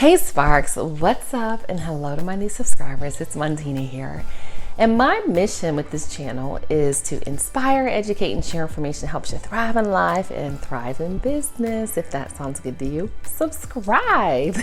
Hey Sparks, what's up? And hello to my new subscribers. It's Mondina here. And my mission with this channel is to inspire, educate, and share information that helps you thrive in life and thrive in business. If that sounds good to you, subscribe.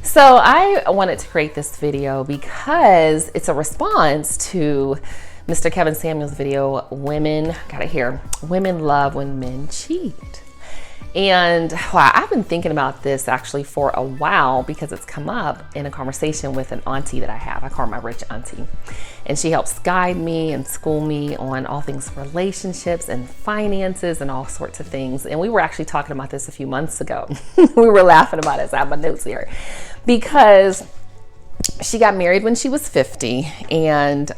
So I wanted to create this video because it's a response to Mr. Kevin Samuels' video, Women Love When Men Cheat. And wow, I've been thinking about this actually for a while because it's come up in a conversation with an auntie that I have. I call her my rich auntie. And she helps guide me and school me on all things relationships and finances and all sorts of things. And we were actually talking about this a few months ago. We were laughing about it. So I have my notes here. Because she got married when she was 50 and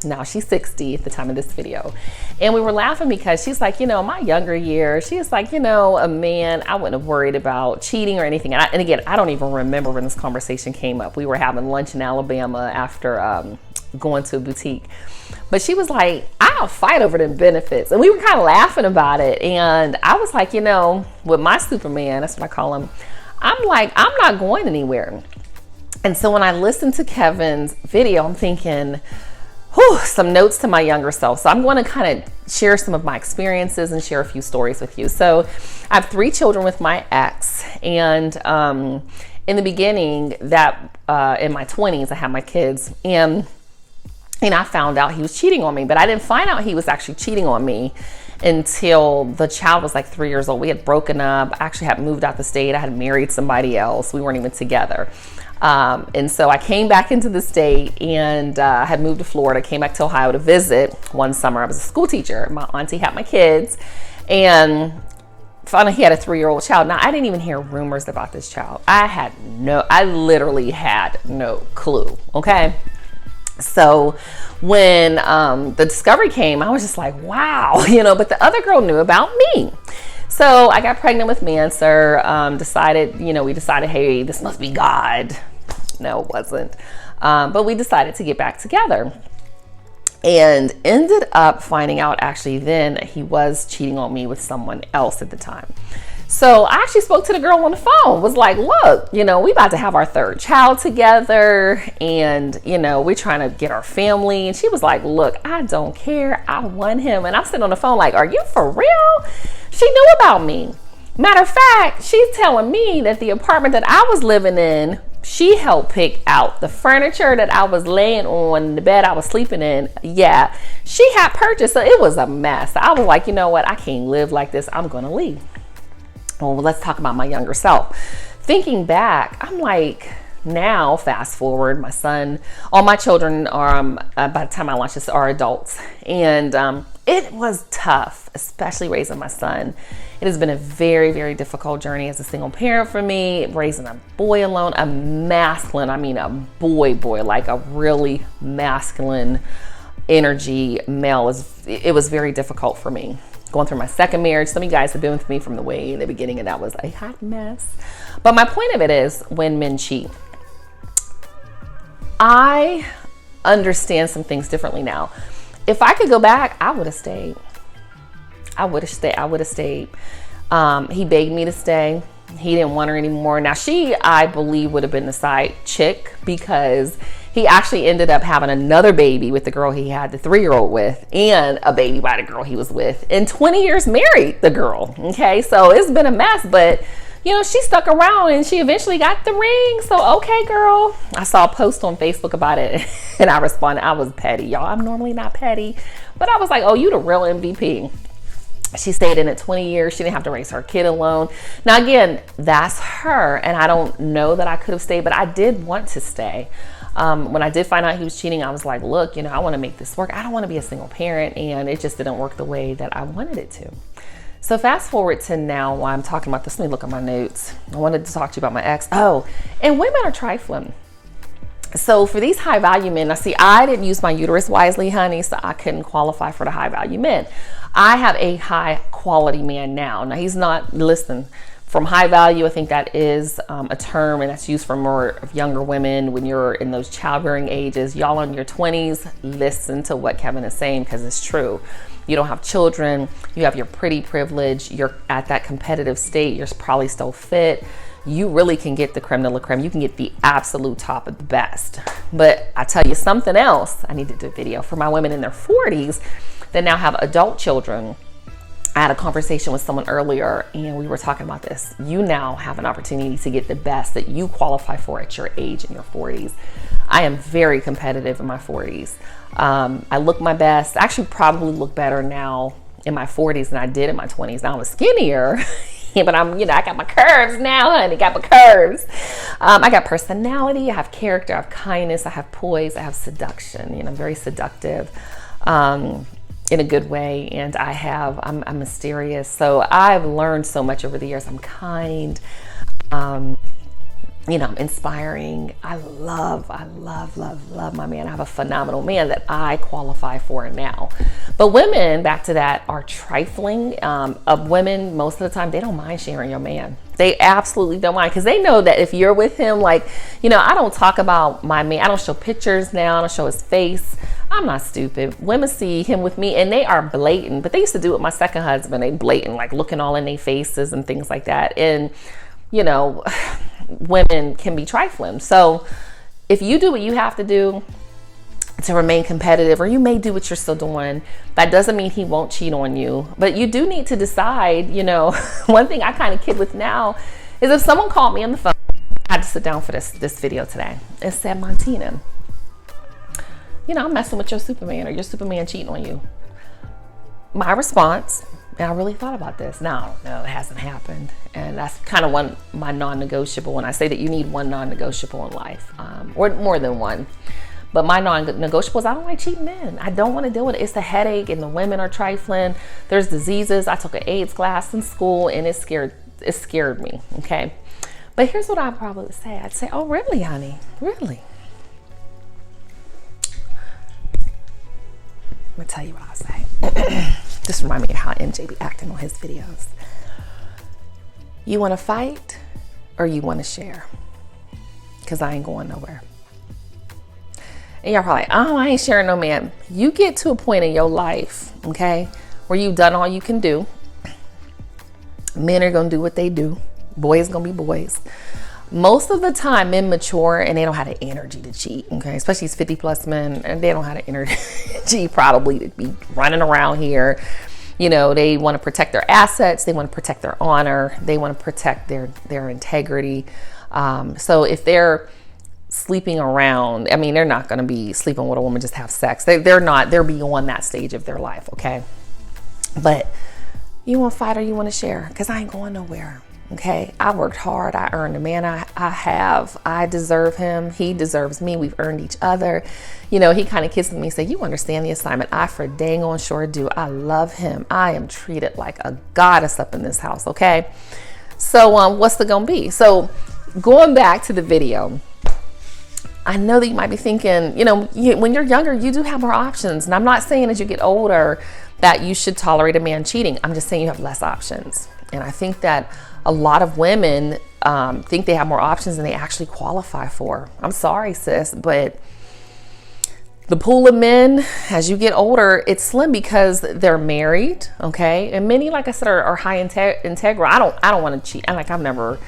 now she's 60 at the time of this video. And we were laughing because she's like, my younger years, she's like, a man, I wouldn't have worried about cheating or anything. And again, I don't even remember when this conversation came up. We were having lunch in Alabama after going to a boutique. But she was like, I'll fight over them benefits. And we were kind of laughing about it. And I was like, with my Superman, that's what I call him, I'm like, I'm not going anywhere. And so when I listened to Kevin's video, I'm thinking, some notes to my younger self. So I'm going to kind of share some of my experiences and share a few stories with you. So I have 3 children with my ex. And in the beginning, that in my 20s, I had my kids. And I found out he was cheating on me. But I didn't find out he was actually cheating on me until the child was like 3 years old. We had broken up. I actually had moved out the state. I had married somebody else. We weren't even together. And so I came back into the state and had moved to Florida, came back to Ohio to visit one summer. I was a school teacher. My auntie had my kids and finally he had a 3-year-old child. Now I didn't even hear rumors about this child. I literally had no clue. Okay. So when the discovery came, I was just like, wow, but the other girl knew about me. So I got pregnant with Manser, we decided, hey, this must be God. No, it wasn't. But we decided to get back together and ended up finding out actually then that he was cheating on me with someone else at the time. So I actually spoke to the girl on the phone, was like, look, we about to have our 3rd child together and, we're trying to get our family. And she was like, look, I don't care. I want him. And I'm sitting on the phone like, are you for real? She knew about me. Matter of fact, she's telling me that the apartment that I was living in, she helped pick out the furniture that I was laying on, the bed I was sleeping in. Yeah, she had purchased. So it was a mess. I was like, you know what? I can't live like this. I'm going to leave. Well, let's talk about my younger self. Thinking back, I'm like, now fast forward, my son, all my children are, by the time I launch this, are adults. And it was tough, especially raising my son. It has been a very, very difficult journey as a single parent for me, raising a boy alone, a boy, like a really masculine energy male. It was very difficult for me. Going through my second marriage. Some of you guys have been with me from the way in the beginning, and that was a hot mess. But my point of it is, when men cheat, I understand some things differently now. If I could go back, I would have stayed. He begged me to stay. He didn't want her anymore. Now I believe, would have been the side chick because he actually ended up having another baby with the girl he had the 3-year-old with, and a baby by the girl he was with, and 20 years married the girl. Okay, so it's been a mess, but she stuck around and she eventually got the ring. So, okay, girl. I saw a post on Facebook about it and I responded. I was petty, y'all. I'm normally not petty, but I was like, oh, you the real MVP. She stayed in it 20 years. She didn't have to raise her kid alone. Now, again, that's her. And I don't know that I could have stayed, but I did want to stay. When I did find out he was cheating, I was like, look, I want to make this work. I don't want to be a single parent. And it just didn't work the way that I wanted it to. So fast forward to now while I'm talking about this. Let me look at my notes. I wanted to talk to you about my ex. Oh, and women are trifling. So for these high value men, I didn't use my uterus wisely, honey, so I couldn't qualify for the high value men. I have a high quality man now. Now he's not, listen, from high value, I think that is a term, and that's used for more of younger women when you're in those childbearing ages. Y'all in your 20s, listen to what Kevin is saying because it's true. You don't have children, you have your pretty privilege, you're at that competitive state, you're probably still fit, you really can get the creme de la creme. You can get the absolute top of the best. But I tell you something else. I need to do a video for my women in their 40s that now have adult children. I had a conversation with someone earlier and we were talking about this. You now have an opportunity to get the best that you qualify for at your age in your 40s. I am very competitive in my 40s. I look my best. I actually probably look better now in my 40s than I did in my 20s. Now I'm skinnier, but I got my curves now, honey. Got my curves. I got personality. I have character. I have kindness. I have poise. I have seduction. I'm very seductive. In a good way, and I'm mysterious. So I've learned so much over the years. I'm kind, I'm inspiring. I love my man. I have a phenomenal man that I qualify for now. But women, back to that, are trifling. Of women, most of the time, they don't mind sharing your man. They absolutely don't mind, because they know that if you're with him, I don't talk about my man. I don't show pictures now. I don't show his face. I'm not stupid. Women see him with me and they are blatant, but they used to do it with my second husband. They blatant, looking all in their faces and things like that. And, women can be trifling. So if you do what you have to do to remain competitive, or you may do what you're still doing, that doesn't mean he won't cheat on you. But you do need to decide, one thing I kind of kid with now is if someone called me on the phone, I had to sit down for this video today and said, Montina, I'm messing with your Superman, or your Superman cheating on you. My response, and I really thought about this. No, it hasn't happened. And that's kind of my non-negotiable. When I say that you need one non-negotiable in life, or more than one. But my non-negotiables, I don't like cheating men. I don't want to deal with it. It's a headache, and the women are trifling. There's diseases. I took an AIDS class in school, and it scared me, okay? But here's what I'd probably say. I'd say, oh, really, honey? Really? I'm gonna tell you what I'll say. Just remind me of how MJ be acting on his videos. You want to fight, or you want to share? Because I ain't going nowhere. And y'all probably like, oh, I ain't sharing no man. You get to a point in your life, okay, where you've done all you can do. Men are gonna do what they do. Boys gonna be boys. Most of the time, men mature and they don't have the energy to cheat, okay? Especially these 50-plus men, and they don't have the energy probably to be running around here. They want to protect their assets. They want to protect their honor. They want to protect their integrity. So if they're sleeping around, they're not going to be sleeping with a woman just to have sex. They're not. They're beyond that stage of their life, okay? But you want to fight or you want to share? Because I ain't going nowhere. Okay, I worked hard. I earned the man I have. I deserve him. He deserves me. We've earned each other. He kind of kissed me and said, you understand the assignment. I for dang on sure do. I love him. I am treated like a goddess up in this house, okay? So what's it gonna be? So going back to the video, I know that you might be thinking, when you're younger, you do have more options. And I'm not saying as you get older that you should tolerate a man cheating. I'm just saying you have less options. And I think that a lot of women think they have more options than they actually qualify for. I'm sorry, sis, but the pool of men, as you get older, it's slim because they're married, okay? And many, like I said, are high integral. I don't want to cheat. I've never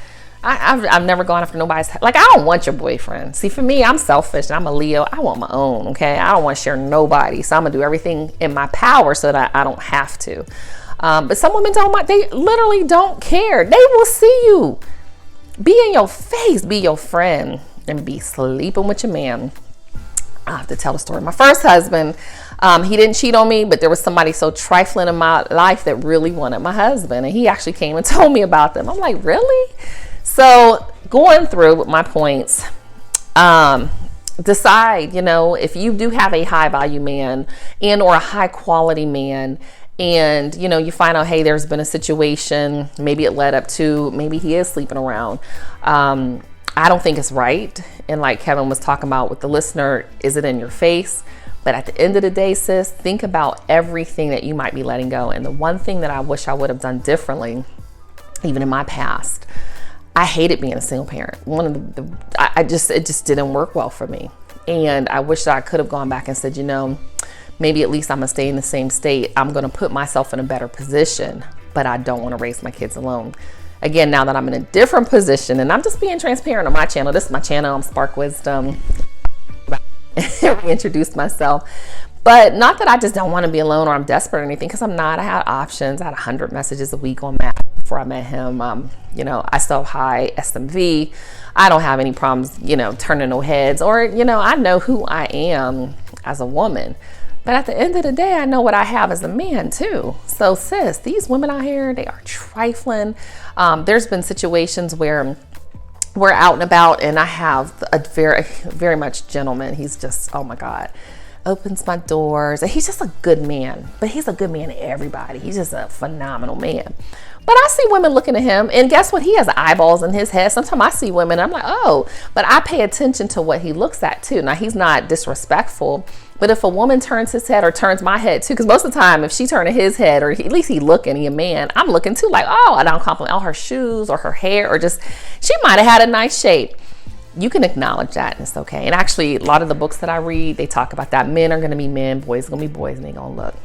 gone after nobody's. I don't want your boyfriend. See, for me, I'm selfish and I'm a Leo. I want my own, okay? I don't want to share nobody. So I'm gonna do everything in my power so that I don't have to. But some women they literally don't care. They will see you. Be in your face, be your friend, and be sleeping with your man. I have to tell the story. My first husband, he didn't cheat on me, but there was somebody so trifling in my life that really wanted my husband. And he actually came and told me about them. I'm like, really? So going through with my points, decide, if you do have a high value man and or a high quality man, and you find out, hey, there's been a situation, maybe it led up to, maybe he is sleeping around. I don't think it's right. And like Kevin was talking about with the listener, is it in your face? But at the end of the day, sis, think about everything that you might be letting go. And the one thing that I wish I would have done differently, even in my past, I hated being a single parent. It just didn't work well for me. And I wish that I could have gone back and said, maybe at least I'm gonna stay in the same state. I'm gonna put myself in a better position, but I don't wanna raise my kids alone. again, now that I'm in a different position, and I'm just being transparent on my channel. This is my channel. I'm Spark Wisdom. Reintroduced myself. But not that I just don't want to be alone or I'm desperate or anything, because I'm not. I had options. I had 100 messages a week on Matt before I met him. You know, I still have high SMV. I don't have any problems, you know, turning no heads, or, you know, I know who I am as a woman. But at the end of the day, I know what I have as a man too. So sis, these women out here, they are trifling. There's been situations where we're out and about and I have a very much gentleman. He's just, oh my God, opens my doors. And he's just a good man, but he's a good man to everybody. He's just a phenomenal man. But I see women looking at him, and guess what? He has eyeballs in his head. Sometimes I see women, I'm like, oh, but I pay attention to what he looks at too. Now, he's not disrespectful, but if a woman turns his head or turns my head too, because most of the time, if she turns his head, or at least he looking, he a man, I'm looking too, like, oh, I don't compliment all her shoes or her hair, or just, she might have had a nice shape. You can acknowledge that, and it's okay. And actually, a lot of the books that I read, they talk about that. Men are going to be men, boys are going to be boys, and they're going to look.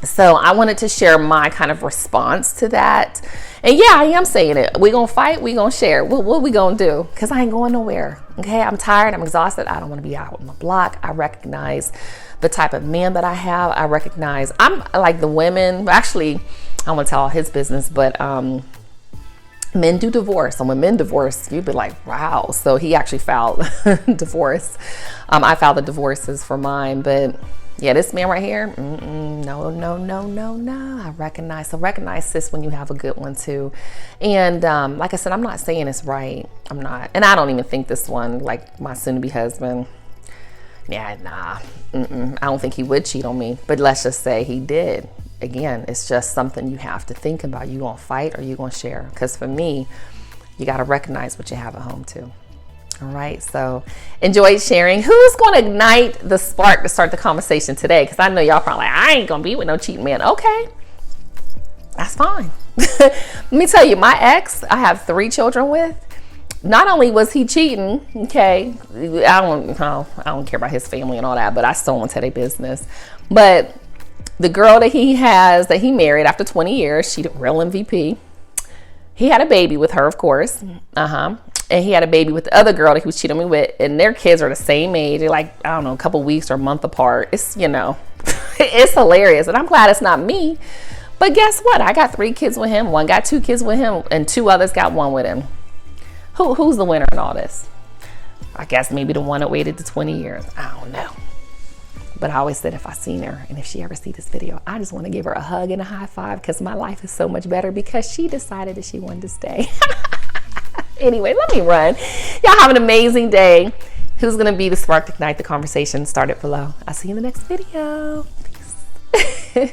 So I wanted to share my kind of response to that. And yeah, I am saying it. We're going to fight. We're going to share. What we going to do? Because I ain't going nowhere. Okay. I'm tired. I'm exhausted. I don't want to be out on the block. I recognize the type of man that I have. I recognize I'm like the women. Actually, I don't want to tell all his business, but men do divorce. And when men divorce, you'd be like, wow. So he actually filed divorce. I filed the divorces for mine, but yeah, this man right here, no. I recognize. So recognize sis when you have a good one too. And like I said, I'm not saying it's right. I'm not. And I don't even think this one, like my soon-to-be husband, yeah, nah. I don't think he would cheat on me. But let's just say he did. Again, it's just something you have to think about. You gonna fight or you gonna share? Because for me, you got to recognize what you have at home too. All right, so enjoy sharing. Who's going to ignite the spark to start the conversation today? Because I know y'all probably like, I ain't going to be with no cheating man. Okay, that's fine. Let me tell you, my ex, I have 3 children with. Not only was he cheating, okay, I don't care about his family and all that, but I still want to tell their business. But the girl that he married after 20 years, she's a real MVP. He had a baby with her, of course. And he had a baby with the other girl that he was cheating on me with, and their kids are the same age. They're like, I don't know, a couple weeks or a month apart. It's, you know, it's hilarious. And I'm glad it's not me. But guess what? I got 3 kids with him. One got 2 kids with him, and 2 others got 1 with him. Who's the winner in all this? I guess maybe the one that waited the 20 years. I don't know. But I always said if I seen her, and if she ever see this video, I just want to give her a hug and a high five, because my life is so much better because she decided that she wanted to stay. Anyway, let me run. Y'all have an amazing day. Who's going to be the spark to ignite the conversation? Start it below. I'll see you in the next video. Peace.